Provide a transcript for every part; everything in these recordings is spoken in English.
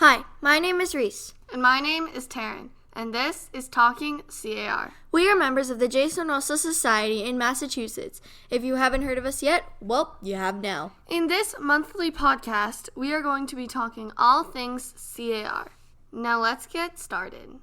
Hi, my name is Reese. And my name is Taryn, and this is Talking CAR. We are members of the Jason Russell Society in Massachusetts. If you haven't heard of us yet, well, you have now. In this monthly podcast, we are going to be talking all things CAR. Now let's get started.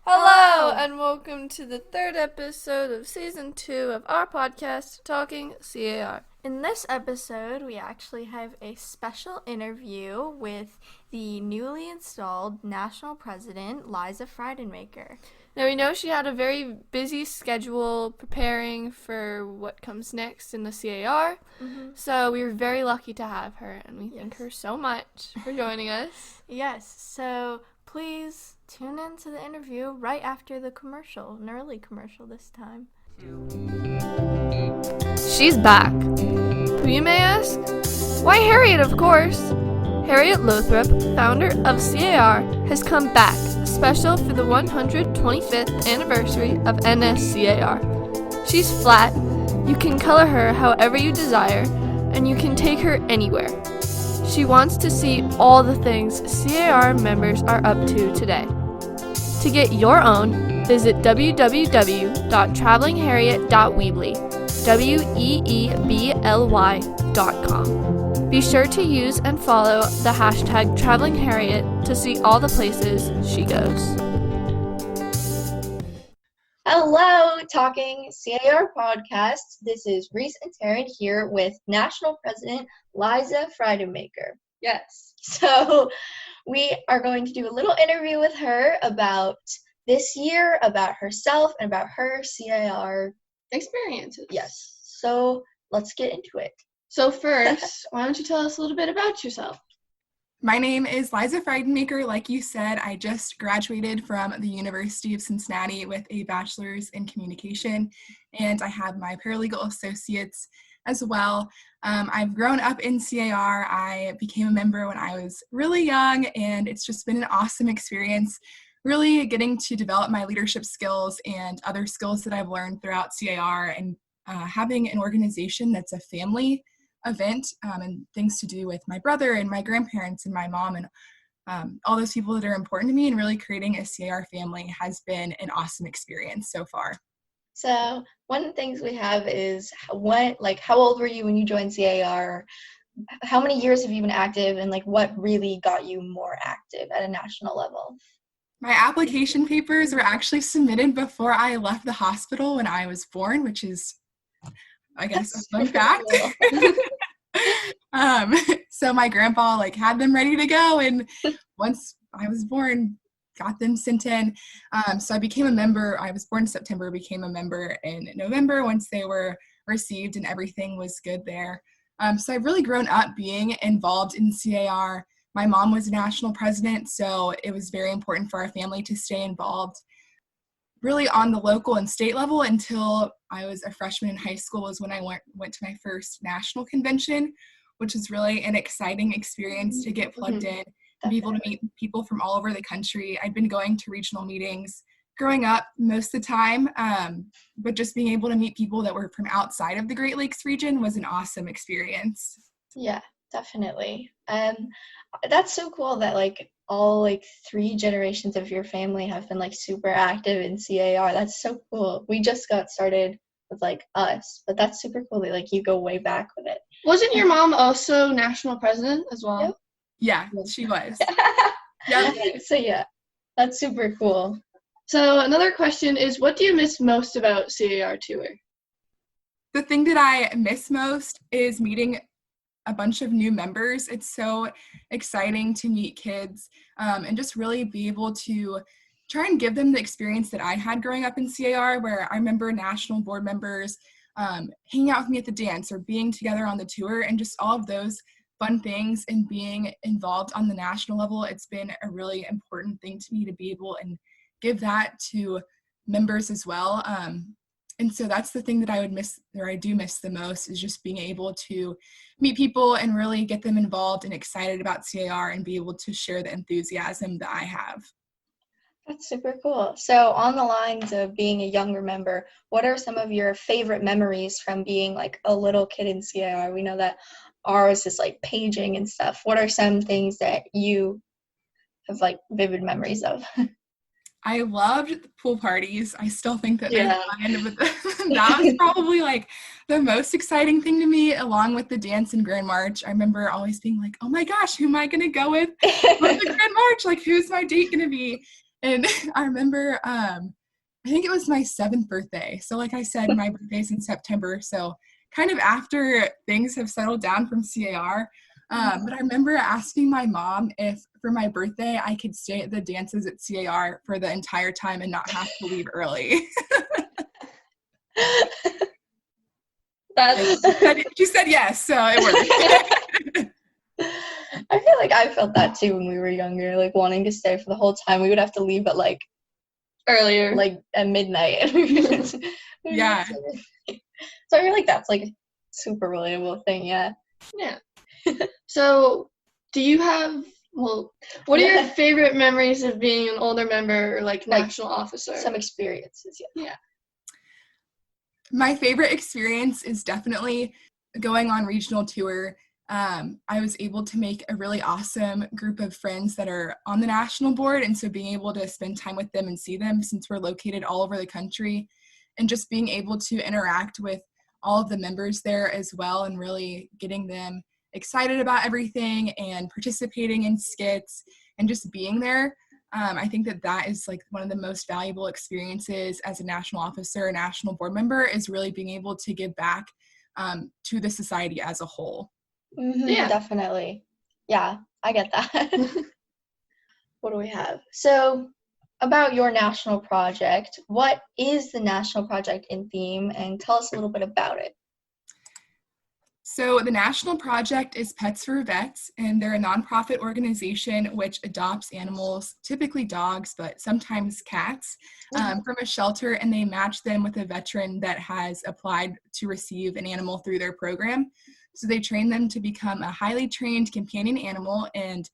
Hello, and welcome to the third episode of Season 2 of our podcast, Talking CAR. In this episode, we actually have a special interview with the newly installed National President, Liza Friedenmaker. Now, we know she had a very busy schedule preparing for what comes next in the CAR, so we were very lucky to have her, and we thank her so much for joining us. Yes, so please tune in to the interview right after the commercial, an early commercial this time. She's back. Who, you may ask? Why, Harriet, of course. Harriet Lothrop, founder of CAR, has come back, special for the 125th anniversary of NSCAR. She's flat, you can color her however you desire, and you can take her anywhere. She wants to see all the things CAR members are up to today. To get your own, visit www.travelingharriet.weebly.com. Be sure to use and follow the hashtag TravelingHarriet to see all the places she goes. Hello, Talking CAR podcast. This is Reese and Taryn here with National President Liza Friedenmaker. Yes. So we are going to do a little interview with her about this year, about herself, and about her CAR Experiences. Yes. So let's get into it. So first, why don't you tell us a little bit about yourself? My name is Liza Friedenmaker. Like you said, I just graduated from the University of Cincinnati with a bachelor's in communication, and I have my paralegal associates as well. I've grown up in CAR. I became a member when I was really young, and it's just been an awesome experience, really getting to develop my leadership skills and other skills that I've learned throughout CAR, and having an organization that's a family event and things to do with my brother and my grandparents and my mom and all those people that are important to me, and really creating a CAR family has been an awesome experience so far. So one of the things we have is how old were you when you joined CAR? How many years have you been active, and what really got you more active at a national level? My application papers were actually submitted before I left the hospital when I was born, which is, I guess, a fun fact. So my grandpa had them ready to go, and once I was born, got them sent in. So I became a member. I was born in September, became a member in November once they were received and everything was good there. So I've really grown up being involved in CAR. My mom was a national president, so it was very important for our family to stay involved really on the local and state level until I was a freshman in high school was when I went to my first national convention, which was really an exciting experience to get plugged in and be able to meet people from all over the country. I'd been going to regional meetings growing up most of the time, but just being able to meet people that were from outside of the Great Lakes region was an awesome experience. Yeah, definitely. That's so cool that all 3 generations of your family have been super active in CAR. That's so cool. We just got started with us, but that's super cool that you go way back with it. Wasn't your mom also national president as well? Yep. Yeah, she was. Yep. So yeah, that's super cool. So another question is, what do you miss most about CAR Tour? The thing that I miss most is meeting a bunch of new members. It's so exciting to meet kids and just really be able to try and give them the experience that I had growing up in CAR, where I remember national board members hanging out with me at the dance or being together on the tour, and just all of those fun things and being involved on the national level. It's been a really important thing to me to be able and give that to members as well. And so that's the thing that I would miss, or I do miss the most, is just being able to meet people and really get them involved and excited about CAR and be able to share the enthusiasm that I have. That's super cool. So on the lines of being a younger member, what are some of your favorite memories from being like a little kid in CAR? We know that ours is like paging and stuff. What are some things that you have like vivid memories of? I loved the pool parties. I still think that they're Yeah. fun, but that was probably like the most exciting thing to me, along with the dance and Grand March. I remember always being like, oh my gosh, who am I going to go with for the Grand March? Like, who's my date going to be? And I remember, I think it was my 7th birthday. So like I said, my birthday's in September. So kind of after things have settled down from CAR. But I remember asking my mom if for my birthday I could stay at the dances at CAR for the entire time and not have to leave early. That's She said yes, so it worked. I feel like I felt that too when we were younger, like wanting to stay for the whole time. We would have to leave at like Earlier. like at midnight. Yeah. So I feel like that's like a super relatable thing, yeah. Yeah. So, do you have, what are your favorite memories of being an older member or like national officer? Some experiences, yeah. My favorite experience is definitely going on regional tour. I was able to make a really awesome group of friends that are on the national board, and so being able to spend time with them and see them, since we're located all over the country, and just being able to interact with all of the members there as well, and really getting them excited about everything and participating in skits and just being there. I think that is like one of the most valuable experiences as a national officer, a national board member, is really being able to give back to the society as a whole. Mm-hmm, Yeah. definitely. Yeah, I get that. What do we have? So, about your national project, what is the national project in theme, and tell us a little bit about it. So the national project is Pets for Vets, and they're a nonprofit organization which adopts animals, typically dogs, but sometimes cats, from a shelter, and they match them with a veteran that has applied to receive an animal through their program. So they train them to become a highly trained companion animal, and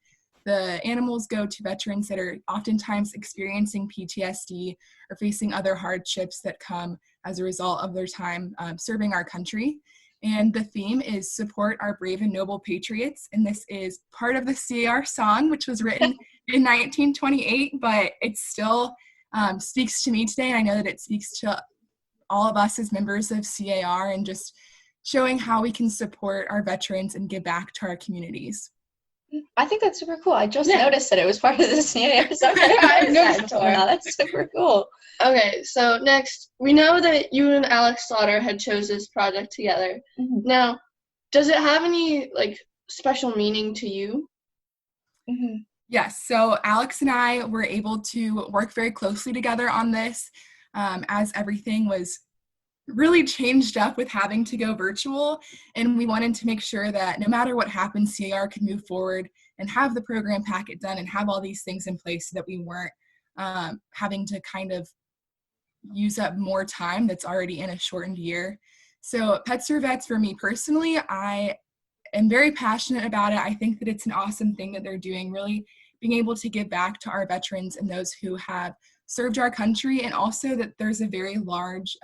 the animals go to veterans that are oftentimes experiencing PTSD or facing other hardships that come as a result of their time serving our country. And the theme is Support Our Brave and Noble Patriots. And this is part of the CAR song, which was written in 1928, but it still speaks to me today. And I know that it speaks to all of us as members of CAR, and just showing how we can support our veterans and give back to our communities. I think that's super cool. I just noticed that it was part of the CAR song. I noticed that. That's super cool. Okay, so next, we know that you and Alex Slaughter had chose this project together. Mm-hmm. Now, does it have any like special meaning to you? Mm-hmm. Yes, so Alex and I were able to work very closely together on this, as everything was really changed up with having to go virtual, and we wanted to make sure that no matter what happened, CAR could move forward and have the program packet done and have all these things in place so that we weren't having to kind of use up more time that's already in a shortened year. So Pets for Vets, for me personally, I am very passionate about it. I think that it's an awesome thing that they're doing, really being able to give back to our veterans and those who have served our country, and also that there's a very large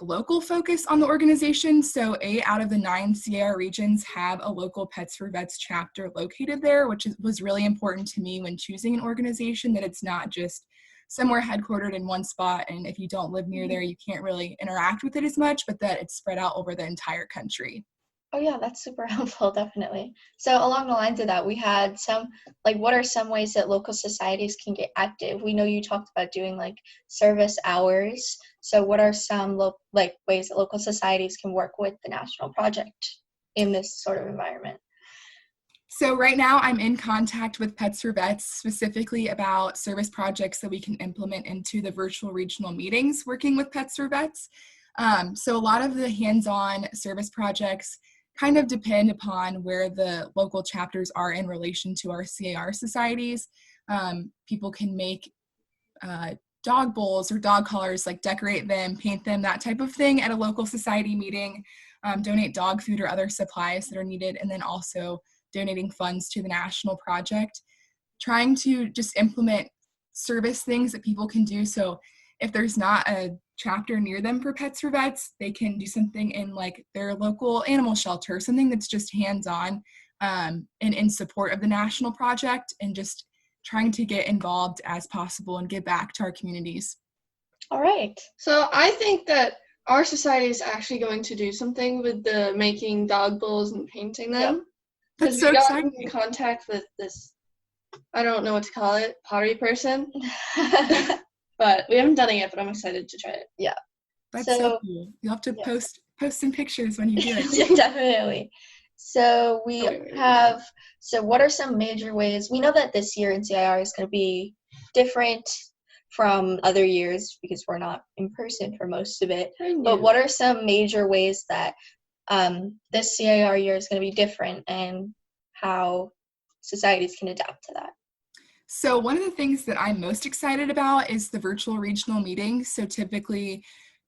local focus on the organization. So 8 out of the 9 CAR regions have a local Pets for Vets chapter located there, which was really important to me when choosing an organization, that it's not just somewhere headquartered in one spot, and if you don't live near there, you can't really interact with it as much, but that it's spread out over the entire country. Oh yeah, that's super helpful, definitely. So along the lines of that, we had some, what are some ways that local societies can get active? We know you talked about doing service hours. So what are some ways that local societies can work with the national project in this sort of environment? So right now I'm in contact with Pets for Vets specifically about service projects that we can implement into the virtual regional meetings working with Pets for Vets. So a lot of the hands-on service projects kind of depend upon where the local chapters are in relation to our CAR societies. People can make dog bowls or dog collars, like decorate them, paint them, that type of thing at a local society meeting, donate dog food or other supplies that are needed, and then also donating funds to the national project, trying to just implement service things that people can do. So if there's not a chapter near them for Pets for Vets, they can do something in like their local animal shelter, something that's just hands-on and in support of the national project, and just trying to get involved as possible and give back to our communities. All right. So I think that our society is actually going to do something with the making dog bowls and painting them. Yep. That's Because so we got exciting. in contact with this, I don't know what to call it, pottery person. But we haven't done it yet, but I'm excited to try it. That's So- so cool. You'll have to yeah. post some pictures when you do it. Yeah, definitely. So we Wait. have, so what are some major ways? We know that this year in CIR is going to be different from other years because we're not in person for most of it. But what are some major ways that this CIR year is going to be different, and how societies can adapt to that? So one of the things that I'm most excited about is the virtual regional meetings. So typically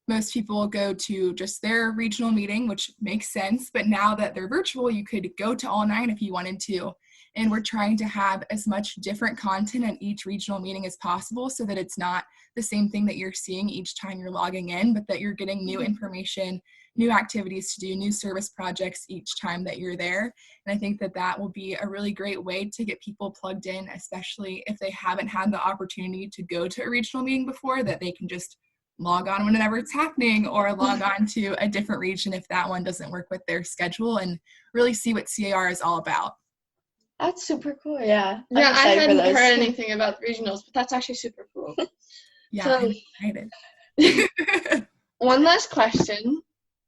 most people go to just their regional meeting, which makes sense. But now that they're virtual, you could go to all 9 if you wanted to. And we're trying to have as much different content at each regional meeting as possible, so that it's not the same thing that you're seeing each time you're logging in, but that you're getting new information, new activities to do, new service projects each time that you're there. And I think that that will be a really great way to get people plugged in, especially if they haven't had the opportunity to go to a regional meeting before, that they can just log on whenever it's happening, or log on to a different region if that one doesn't work with their schedule, and really see what CAR is all about. That's super cool. Yeah. I'm Yeah, I excited for hadn't those. heard anything about regionals, but that's actually super cool. Yeah, So- I'm excited. One last question.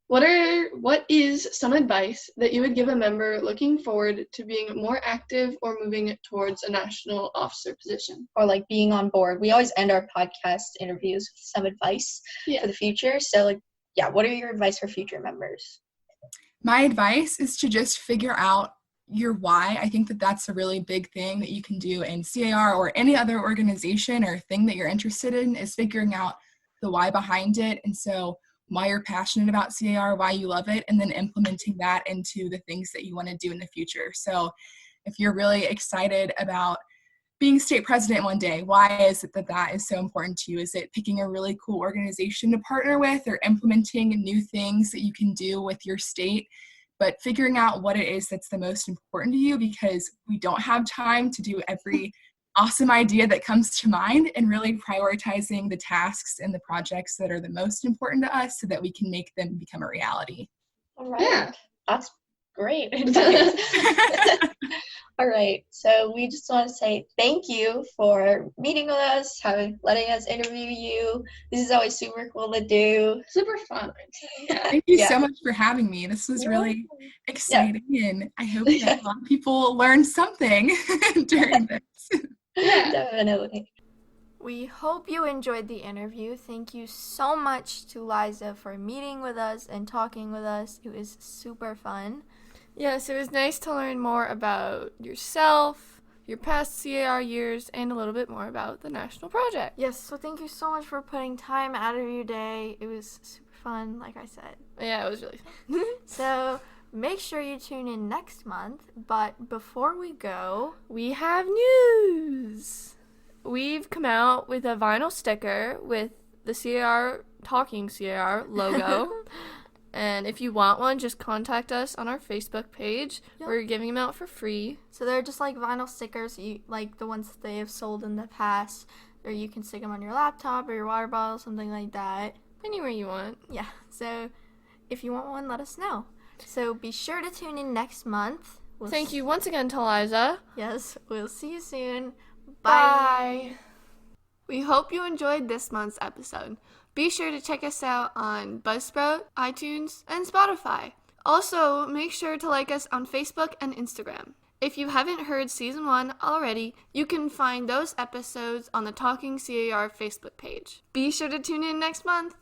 What is some advice that you would give a member looking forward to being more active or moving towards a national officer position? Or like being on board. We always end our podcast interviews with some advice for the future. So like, yeah, what are your advice for future members? My advice is to just figure out your why. I think that that's a really big thing that you can do in CAR or any other organization or thing that you're interested in, is figuring out the why behind it. And so why you're passionate about CAR, why you love it, and then implementing that into the things that you want to do in the future. So if you're really excited about being state president one day, why is it that that is so important to you? Is it picking a really cool organization to partner with, or implementing new things that you can do with your state? But figuring out what it is that's the most important to you, because we don't have time to do every awesome idea that comes to mind, and really prioritizing the tasks and the projects that are the most important to us so that we can make them become a reality. All right. Yeah. That's great advice. All right. So we just want to say thank you for meeting with us, letting us interview you. This is always super cool to do. Super fun. Yeah. Thank you Yeah. so much for having me. This was really Yeah. exciting, and I hope that a lot of people learned something during this. Yeah. Definitely. We hope you enjoyed the interview. Thank you so much to Liza for meeting with us and talking with us. It was super fun. Yes, it was nice to learn more about yourself, your past CAR years, and a little bit more about the national project. Yes, so thank you so much for putting time out of your day. It was super fun, like I said. Yeah, it was really fun. So make sure you tune in next month. But before we go, We have news. We've come out with a vinyl sticker with the CAR, Talking CAR logo. And if you want one, just contact us on our Facebook page. Yep. We're giving them out for free. so they're just like vinyl stickers, like the ones that they have sold in the past, or you can stick them on your laptop or your water bottle, something like that. Anywhere you want. Yeah, so if you want one, let us know. So be sure to tune in next month. Thank you once again to Liza. Yes, we'll see you soon. Bye. We hope you enjoyed this month's episode. Be sure to check us out on Buzzsprout, iTunes, and Spotify. Also, make sure to like us on Facebook and Instagram. If you haven't heard Season 1 already, you can find those episodes on the Talking CAR Facebook page. Be sure to tune in next month.